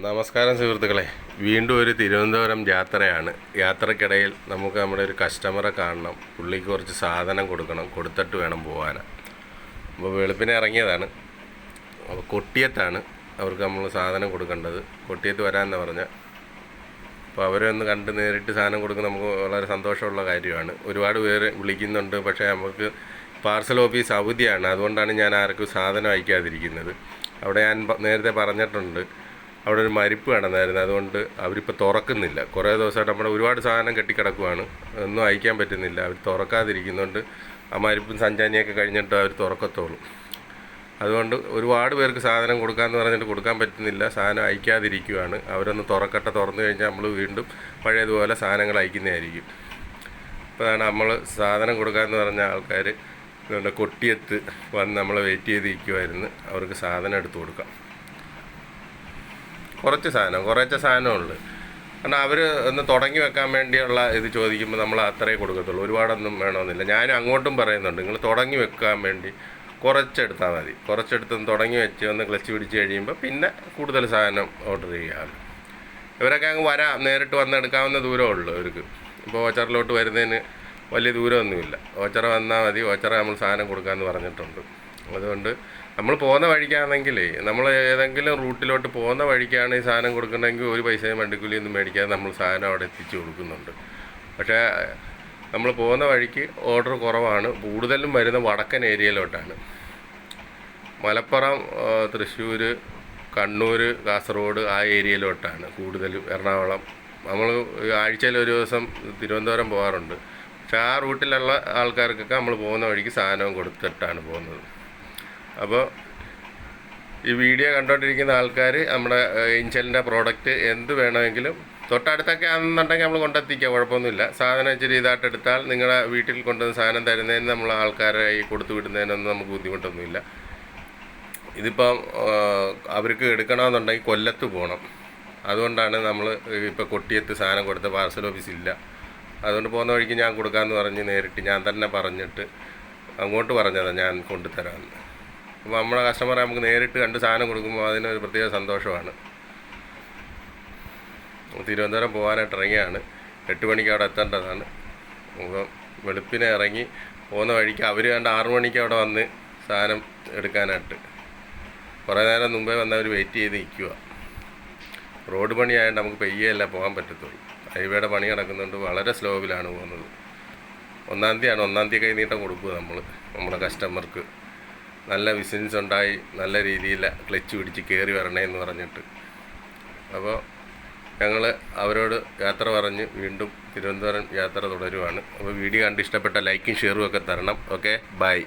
നമസ്കാരം സുഹൃത്തുക്കളെ, വീണ്ടും ഒരു തിരുവനന്തപുരം യാത്രയാണ്. യാത്രക്കിടയിൽ നമുക്ക് നമ്മുടെ ഒരു കസ്റ്റമറെ കാണണം, പുള്ളിക്ക് കുറച്ച് സാധനം കൊടുക്കണം, കൊടുത്തിട്ട് വേണം പോകാൻ. അപ്പോൾ വെളുപ്പിനെ ഇറങ്ങിയതാണ്. അപ്പോൾ കൊട്ടിയത്താണ് അവർക്ക് നമ്മൾ സാധനം കൊടുക്കേണ്ടത്. കൊട്ടിയത്ത് വരാമെന്ന് പറഞ്ഞാൽ അപ്പോൾ അവരെ ഒന്ന് കണ്ട് നേരിട്ട് സാധനം കൊടുക്കുന്നത് നമുക്ക് വളരെ സന്തോഷമുള്ള കാര്യമാണ്. ഒരുപാട് പേര് വിളിക്കുന്നുണ്ട്, പക്ഷേ നമുക്ക് പാർസൽ ഓഫീസ് അവധിയാണ്. അതുകൊണ്ടാണ് ഞാൻ ആർക്കും സാധനം അയക്കാതിരിക്കുന്നത്. അവിടെ ഞാൻ നേരത്തെ പറഞ്ഞിട്ടുണ്ട്, അവിടെ ഒരു മരിപ്പ് നടന്നായിരുന്നു. അതുകൊണ്ട് അവരിപ്പോൾ തുറക്കുന്നില്ല. കുറേ ദിവസമായിട്ട് നമ്മുടെ ഒരുപാട് സാധനം കെട്ടിക്കിടക്കുവാണ്, ഒന്നും അയക്കാൻ പറ്റുന്നില്ല. അവർ തുറക്കാതിരിക്കുന്നുണ്ട്. ആ മരിപ്പും സഞ്ചാനിയൊക്കെ കഴിഞ്ഞിട്ട് അവർ തുറക്കത്തുള്ളൂ. അതുകൊണ്ട് ഒരുപാട് പേർക്ക് സാധനം കൊടുക്കാമെന്ന് പറഞ്ഞിട്ട് കൊടുക്കാൻ പറ്റുന്നില്ല, സാധനം അയക്കാതിരിക്കുവാണ്. അവരൊന്ന് തുറക്കട്ടെ, തുറന്നു കഴിഞ്ഞാൽ നമ്മൾ വീണ്ടും പഴയതുപോലെ സാധനങ്ങൾ അയക്കുന്നതായിരിക്കും. ഇപ്പോൾ നമ്മൾ സാധനം കൊടുക്കാമെന്ന് പറഞ്ഞ ആൾക്കാർ കൊട്ടിയത്ത് വന്ന് നമ്മളെ വെയിറ്റ് ചെയ്തിരിക്കുമായിരുന്നു. അവർക്ക് സാധനം എടുത്തു കൊടുക്കാം. കുറച്ച് സാധനമുള്ളൂ. കാരണം അവർ ഒന്ന് തുടങ്ങി വെക്കാൻ വേണ്ടിയുള്ള ഇത് ചോദിക്കുമ്പോൾ നമ്മൾ അത്രേ കൊടുക്കത്തുള്ളൂ, ഒരുപാടൊന്നും വേണമെന്നില്ല. ഞാനും അങ്ങോട്ടും പറയുന്നുണ്ട്, നിങ്ങൾ തുടങ്ങി വെക്കാൻ വേണ്ടി കുറച്ചെടുത്താൽ മതി. കുറച്ചെടുത്തൊന്ന് തുടങ്ങി വെച്ച് ഒന്ന് ക്ലച്ച് പിടിച്ച് കഴിയുമ്പോൾ പിന്നെ കൂടുതൽ സാധനം ഓർഡർ ചെയ്യാമല്ലോ. ഇവരൊക്കെ അങ്ങ് വരാം, നേരിട്ട് വന്നെടുക്കാവുന്ന ദൂരമുള്ളൂ ഇവർക്ക്. ഇപ്പോൾ ഓച്ചറിലോട്ട് വരുന്നതിന് വലിയ ദൂരമൊന്നുമില്ല. ഓച്ചറ വന്നാൽ മതി, ഓച്ചറ നമ്മൾ സാധനം കൊടുക്കാമെന്ന് പറഞ്ഞിട്ടുണ്ട്. അതുകൊണ്ട് നമ്മൾ പോകുന്ന വഴിക്കാണെങ്കിൽ, നമ്മൾ ഏതെങ്കിലും റൂട്ടിലോട്ട് പോകുന്ന വഴിക്കാണ് ഈ സാധനം കൊടുക്കണമെങ്കിൽ ഒരു പൈസയും വണ്ടിക്കൂലിയൊന്നും മേടിക്കാതെ നമ്മൾ സാധനം അവിടെ എത്തിച്ചു കൊടുക്കുന്നുണ്ട്. പക്ഷേ നമ്മൾ പോകുന്ന വഴിക്ക് ഓർഡർ കുറവാണ്. കൂടുതലും വരുന്ന വടക്കൻ ഏരിയയിലോട്ടാണ്. മലപ്പുറം, തൃശ്ശൂർ, കണ്ണൂർ, കാസർഗോഡ് ആ ഏരിയയിലോട്ടാണ് കൂടുതലും. എറണാകുളം, നമ്മൾ ആഴ്ചയിൽ ഒരു ദിവസം തിരുവനന്തപുരം പോകാറുണ്ട്. പക്ഷേ ആ റൂട്ടിലുള്ള ആൾക്കാർക്കൊക്കെ നമ്മൾ പോകുന്ന വഴിക്ക് സാധനവും കൊടുത്തിട്ടാണ് പോകുന്നത്. അപ്പോൾ ഈ വീഡിയോ കണ്ടുകൊണ്ടിരിക്കുന്ന ആൾക്കാർ നമ്മുടെ ഇൻഷലിൻ്റെ പ്രോഡക്റ്റ് എന്ത് വേണമെങ്കിലും തൊട്ടടുത്തൊക്കെ ആണെന്നുണ്ടെങ്കിൽ നമ്മൾ കൊണ്ടെത്തിക്കുക, കുഴപ്പമൊന്നുമില്ല. സാധനം ഇച്ചിരി ഇതായിട്ട് എടുത്താൽ നിങ്ങളുടെ വീട്ടിൽ കൊണ്ടുവന്ന് സാധനം തരുന്നതിന് നമ്മൾ ആൾക്കാരെ ഈ കൊടുത്തു വിടുന്നതിനൊന്നും നമുക്ക് ബുദ്ധിമുട്ടൊന്നുമില്ല. ഇതിപ്പം അവർക്ക് എടുക്കണമെന്നുണ്ടെങ്കിൽ കൊല്ലത്ത് പോകണം. അതുകൊണ്ടാണ് നമ്മൾ ഇപ്പോൾ കൊട്ടിയത്ത് സാധനം കൊടുത്ത പാർസൽ ഓഫീസ് ഇല്ല. അതുകൊണ്ട് പോകുന്ന വഴിക്ക് ഞാൻ കൊടുക്കാമെന്ന് പറഞ്ഞ് നേരിട്ട് ഞാൻ തന്നെ പറഞ്ഞിട്ട് അങ്ങോട്ട് പറഞ്ഞതാണ് ഞാൻ കൊണ്ടുതരാമെന്ന്. അപ്പോൾ നമ്മുടെ കസ്റ്റമറെ നമുക്ക് നേരിട്ട് കണ്ട് സാധനം കൊടുക്കുമ്പോൾ അതിനൊരു പ്രത്യേക സന്തോഷമാണ്. തിരുവനന്തപുരം പോകാനായിട്ട് ഇറങ്ങിയാണ്. 8 മണിക്ക് അവിടെ എത്തേണ്ടതാണ്. അപ്പം വെളുപ്പിനെ ഇറങ്ങി പോകുന്ന വഴിക്ക് അവർ കണ്ട് 6 മണിക്ക് അവിടെ വന്ന് സാധനം എടുക്കാനായിട്ട് കുറേ നേരം മുമ്പേ വന്ന് അവർ വെയിറ്റ് ചെയ്ത് നിൽക്കുക. റോഡ് പണിയായതുകൊണ്ട് നമുക്ക് പെയ്യല്ല പോകാൻ പറ്റത്തുള്ളൂ. ഹൈവേയുടെ പണി നടക്കുന്നുണ്ട്. വളരെ സ്ലോവിലാണ് പോകുന്നത്. 1-ാം തീയതിയാണ്. 1-ാം തീയതി കൈനീട്ടം കൊടുക്കുക നമ്മൾ നമ്മുടെ കസ്റ്റമർക്ക്. നല്ല ബിസിനസ് ഉണ്ടായി, നല്ല രീതിയിൽ ക്ലച്ച് പിടിച്ച് കയറി വരണേ എന്ന് പറഞ്ഞിട്ട്. അപ്പോൾ ഞങ്ങൾ അവരോട് യാത്ര പറഞ്ഞ് വീണ്ടും തിരുവനന്തപുരം യാത്ര തുടരുവാണ്. അപ്പോൾ വീഡിയോ കണ്ട് ഇഷ്ടപ്പെട്ട ലൈക്കും ഷെയറും ഒക്കെ തരണം. Okay, by.